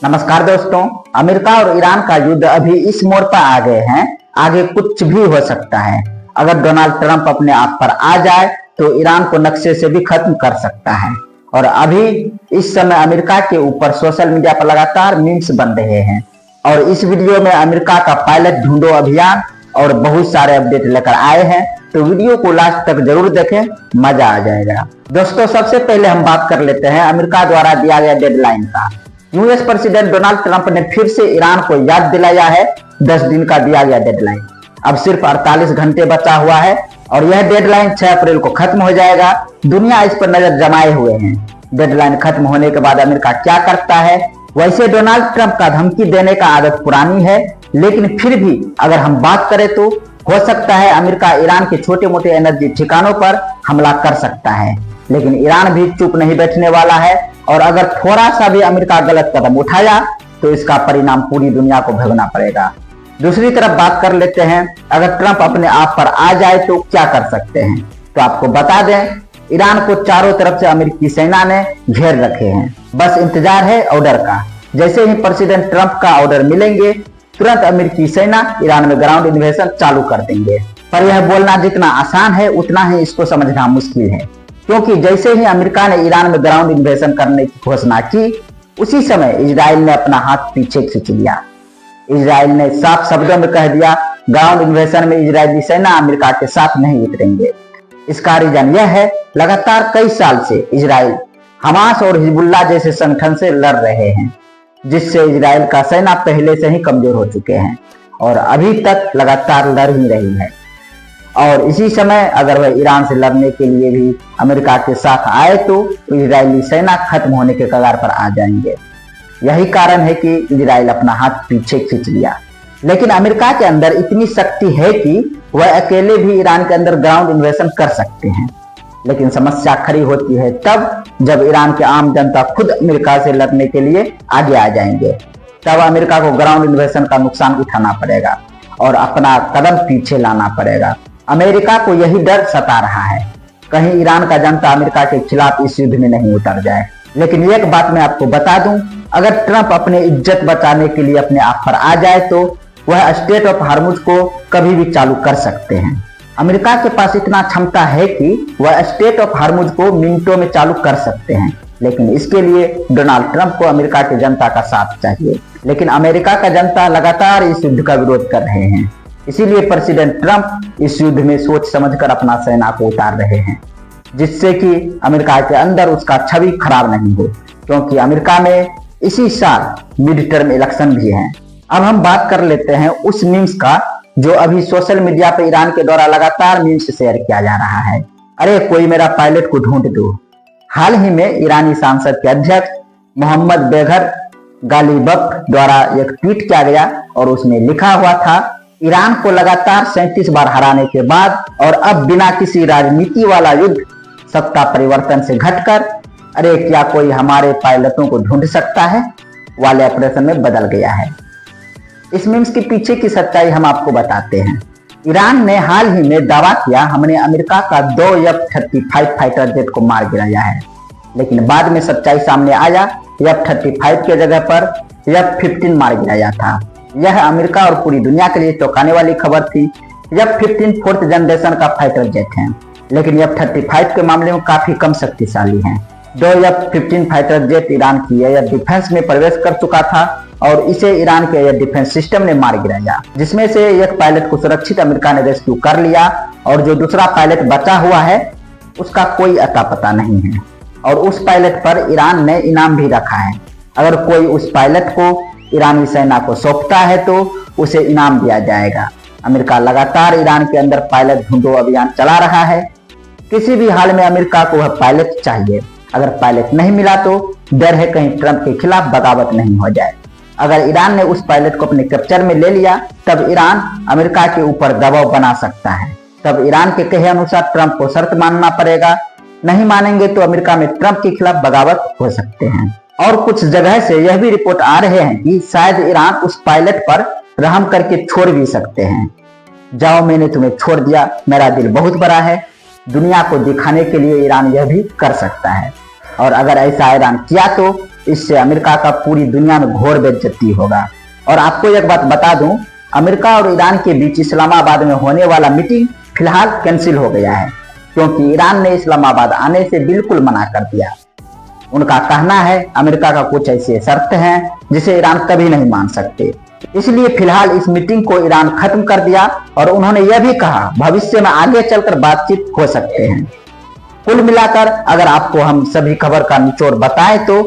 नमस्कार दोस्तों। अमेरिका और ईरान का युद्ध अभी इस मोड़ पर आ गए हैं, आगे कुछ भी हो सकता है। अगर डोनाल्ड ट्रंप अपने आप पर आ जाए तो ईरान को नक्शे से भी खत्म कर सकता है। और अभी इस समय अमेरिका के ऊपर सोशल मीडिया पर लगातार मीम्स बन रहे हैं और इस वीडियो में अमेरिका का पायलट ढूंढो अभियान और बहुत सारे अपडेट लेकर आए हैं, तो वीडियो को लास्ट तक जरूर देखें, मजा आ जाएगा। दोस्तों, सबसे पहले हम बात कर लेते हैं अमेरिका द्वारा दिया गया डेडलाइन का। यूएस प्रेसिडेंट डोनाल्ड ट्रंप ने फिर से ईरान को याद दिलाया है 10 दिन का दिया गया डेडलाइन। अब सिर्फ 48 घंटे बचा हुआ है और यह डेडलाइन 6 अप्रैल को खत्म हो जाएगा। दुनिया इस पर नजर जमाए हुए है। डेडलाइन खत्म होने के बाद अमेरिका क्या करता है। वैसे डोनाल्ड ट्रंप का धमकी देने का आदत पुरानी है, लेकिन फिर भी अगर हम बात करें तो हो सकता है अमेरिका ईरान के छोटे मोटे एनर्जी ठिकानों पर हमला कर सकता है। लेकिन ईरान भी चुप नहीं बैठने वाला है और अगर थोड़ा सा भी अमेरिका गलत कदम उठाया तो इसका परिणाम पूरी दुनिया को भोगना पड़ेगा। दूसरी तरफ बात कर लेते हैं, अगर ट्रंप अपने आप पर आ जाए तो क्या कर सकते हैं। तो आपको बता दें, ईरान को चारों तरफ से अमेरिकी सेना ने घेर रखे हैं। बस इंतजार है ऑर्डर का। जैसे ही प्रेसिडेंट ट्रंप का ऑर्डर मिलेंगे, तुरंत अमेरिकी सेना ईरान में ग्राउंड इन्वेजन चालू कर देंगे। पर यह बोलना जितना आसान है उतना ही इसको समझना मुश्किल है, क्योंकि जैसे ही अमेरिका ने ईरान में ग्राउंड इन्वेजन करने की घोषणा की, उसी समय इजराइल ने अपना हाथ पीछे खींच लिया। इजराइल ने साफ शब्दों में कह दिया, ग्राउंड इन्वेजन में इजरायली सेना अमेरिका के साथ नहीं उतरेंगे। इसका रीजन यह है, लगातार कई साल से इजराइल हमास और हिजबुल्लाह जैसे संगठन से लड़ रहे हैं, जिससे इजराइल का सेना पहले से ही कमजोर हो चुके हैं और अभी तक लगातार लड़ ही रही है। और इसी समय अगर वह ईरान से लड़ने के लिए भी अमेरिका के साथ आए तो इजरायली सेना खत्म होने के कगार पर आ जाएंगे। यही कारण है कि इजराइल अपना हाथ पीछे खींच लिया। लेकिन अमेरिका के अंदर इतनी शक्ति है कि वह अकेले भी ईरान के अंदर ग्राउंड इन्वेजन कर सकते हैं। लेकिन समस्या खड़ी होती है तब जब ईरान के आम जनता खुद अमेरिका से लड़ने के लिए आगे आ जाएंगे। तब अमेरिका को ग्राउंड इन्वेजन का नुकसान उठाना पड़ेगा और अपना कदम पीछे लाना पड़ेगा। अमेरिका को यही डर सता रहा है, कहीं ईरान का जनता अमेरिका के खिलाफ इस युद्ध में नहीं उतर जाए। लेकिन एक बात मैं आपको बता दूं, अगर ट्रंप अपने इज्जत बचाने के लिए अपने आप पर आ जाए तो वह स्ट्रेट ऑफ हार्मुज को कभी भी चालू कर सकते हैं। अमेरिका के पास इतना क्षमता है कि वह स्ट्रेट ऑफ हार्मुज को मिनटों में चालू कर सकते हैं, लेकिन इसके लिए डोनाल्ड ट्रंप को अमेरिका की जनता का साथ चाहिए। लेकिन अमेरिका का जनता लगातार इस युद्ध का विरोध कर रहे हैं, इसीलिए प्रेसिडेंट ट्रंप इस युद्ध में सोच समझकर अपना सेना को उतार रहे हैं, जिससे कि अमेरिका के अंदर उसका छवि खराब नहीं हो, क्योंकि अमेरिका में इसी साल मिड टर्म इलेक्शन भी है। अब हम बात कर लेते हैं उस मीम्स का जो अभी सोशल मीडिया पर ईरान के द्वारा लगातार मीम्स शेयर किया जा रहा है। अरे कोई मेरा पायलट को ढूंढ दो। हाल ही में ईरानी संसद के अध्यक्ष मोहम्मद बेघर गालिबफ द्वारा एक ट्वीट किया गया और उसमें लिखा हुआ था, ईरान को लगातार 37 बार हराने के बाद और अब बिना किसी राजनीति वाला युद्ध सत्ता परिवर्तन से घटकर अरे क्या कोई हमारे पायलटों को ढूंढ सकता है वाले ऑपरेशन में बदल गया है। इस मीम्स के पीछे की सच्चाई हम आपको बताते हैं। ईरान ने हाल ही में दावा किया, हमने अमेरिका का 2 F-35 फाइटर जेट को मार गिराया है। लेकिन बाद में सच्चाई सामने आया, F-35 के जगह पर F-15 मार गिराया था। यह अमेरिका और पूरी दुनिया के लिए चौंकाने वाली खबर थी। F-15 4th जनरेशन का फाइटर जेट है, लेकिन F-35 के मामले में काफी कम शक्तिशाली है। 2 F-15 फाइटर जेट ईरान की एयर डिफेंस में प्रवेश कर चुका था और इसे ईरान के एयर डिफेंस सिस्टम ने मार गिराया, जिसमें से एक पायलट को सुरक्षित अमेरिका ने रेस्क्यू कर लिया और जो दूसरा पायलट बचा हुआ है उसका कोई अता पता नहीं है और उस पायलट पर ईरान ने इनाम भी रखा है। अगर कोई उस पायलट को ईरानी सेना को सौंपता है तो उसे इनाम दिया जाएगा। अमेरिका लगातार ईरान के अंदर पायलट ढूंढो अभियान चला रहा है। किसी भी हाल में अमेरिका को वह पायलट चाहिए। अगर पायलट नहीं मिला तो डर है कहीं ट्रंप के खिलाफ बगावत नहीं हो जाए। अगर ईरान ने उस पायलट को अपने कैप्चर में ले लिया तब ईरान अमेरिका के ऊपर दबाव बना सकता है। तब ईरान के कहे अनुसार ट्रंप को शर्त मानना पड़ेगा। नहीं मानेंगे तो अमेरिका में ट्रंप के खिलाफ बगावत हो सकते हैं। और कुछ जगह से यह भी रिपोर्ट आ रहे हैं कि शायद ईरान उस पायलट पर रहम करके छोड़ भी सकते हैं। जाओ मैंने तुम्हें छोड़ दिया, मेरा दिल बहुत बड़ा है, दुनिया को दिखाने के लिए ईरान यह भी कर सकता है। और अगर ऐसा ईरान किया तो इससे अमेरिका का पूरी दुनिया में घोर बेइज्जती होगा। और आपको एक बात बता दूं, अमेरिका और ईरान के बीच इस्लामाबाद में होने वाला मीटिंग फिलहाल कैंसिल हो गया है, क्योंकि ईरान ने इस्लामाबाद आने से बिल्कुल मना कर दिया। उनका कहना है अमेरिका का कुछ ऐसे शर्त हैं जिसे ईरान कभी नहीं मान सकते, इसलिए फिलहाल इस मीटिंग को ईरान खत्म कर दिया। और उन्होंने यह भी कहा भविष्य में आगे चलकर बातचीत हो सकते हैं। कुल मिलाकर अगर आपको हम सभी खबर का निचोड़ बताएं तो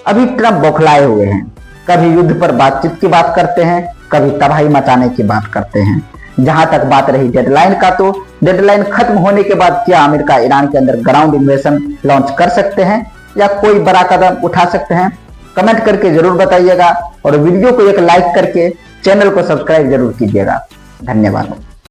अभी ट्रंप बौखलाए हुए हैं। कभी युद्ध पर बातचीत की बात करते हैं, कभी तबाही मचाने की बात करते हैं। जहां तक बात रही डेडलाइन का, तो डेडलाइन खत्म होने के बाद क्या अमेरिका ईरान के अंदर ग्राउंड इन्वेजन लॉन्च कर सकते हैं या कोई बड़ा कदम उठा सकते हैं? कमेंट करके जरूर बताइएगा और वीडियो को एक लाइक करके चैनल को सब्सक्राइब जरूर कीजिएगा। धन्यवाद।